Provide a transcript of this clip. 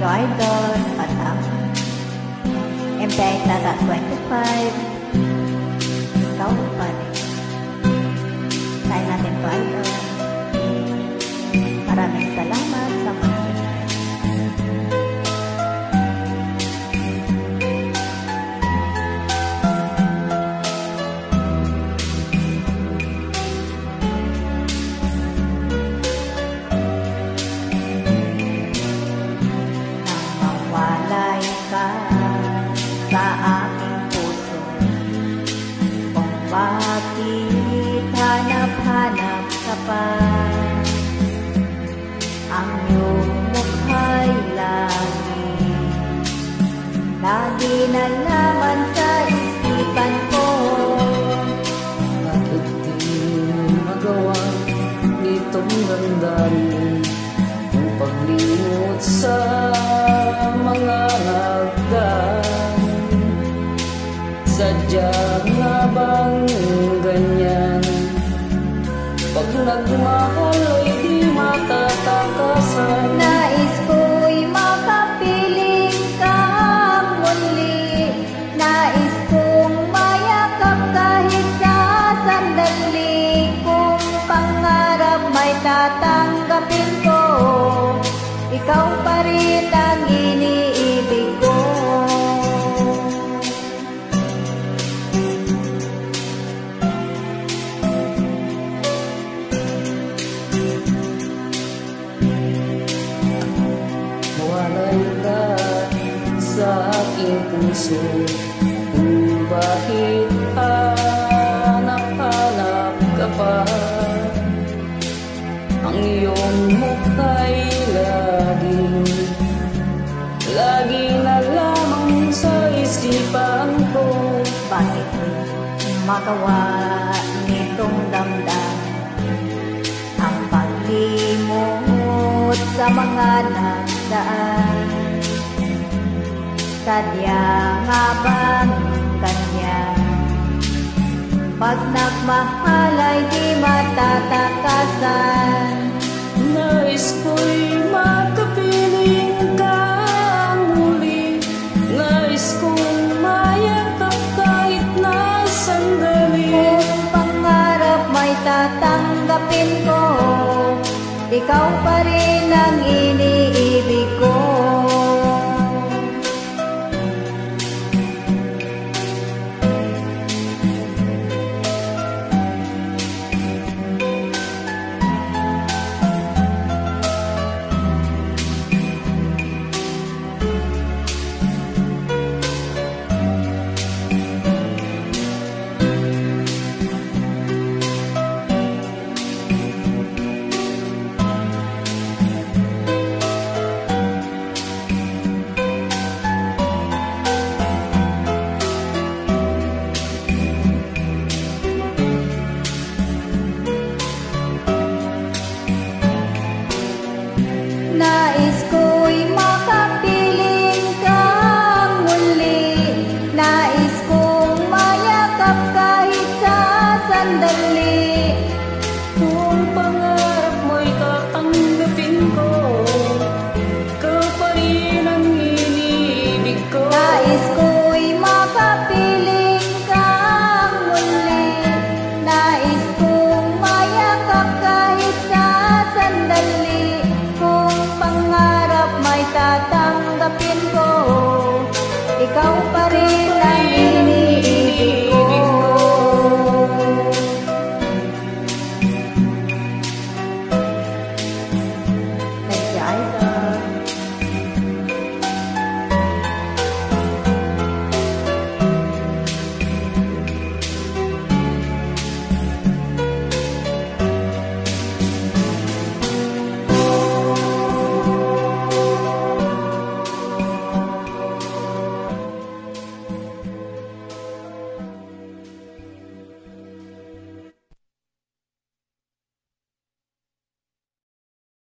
Tito Idol at ang MPI Tata 25. Ikaw pa rin. Tayo natin to, Idol. Maraming salamat sa mga sa aking puso, kung bakit hanap-hanap ka pa. Ang iyong mukha'y lagi na naman sa isipan ko. Bakit di magawa nitong damdamin ang paglimot sa mga hagdan? Sadya nga bang ganyan? Pag nagmahal ay di matatakasan. Nais ko'y makapiling ka muli. Nais kong mayakap kahit sa sandali. Kung pangarap may tatanggapin ko, ikaw pa rin ang iniibig ko. Mawalay ka sa aking puso, kung bakit hanap-hanap ka pa. Ang iyong mukha'y lagi na lamang sa isipan ko. Bakit magawa nitong damdam ang paglimot sa mga nagdaan? Sadya nga bang ganyan? Pag nagmahal ay di matatakasan. Nais ko'y makapiling ka muli. Nais kong mayakap kahit na sandali. Kung pangarap may tatanggapin ko, ikaw pa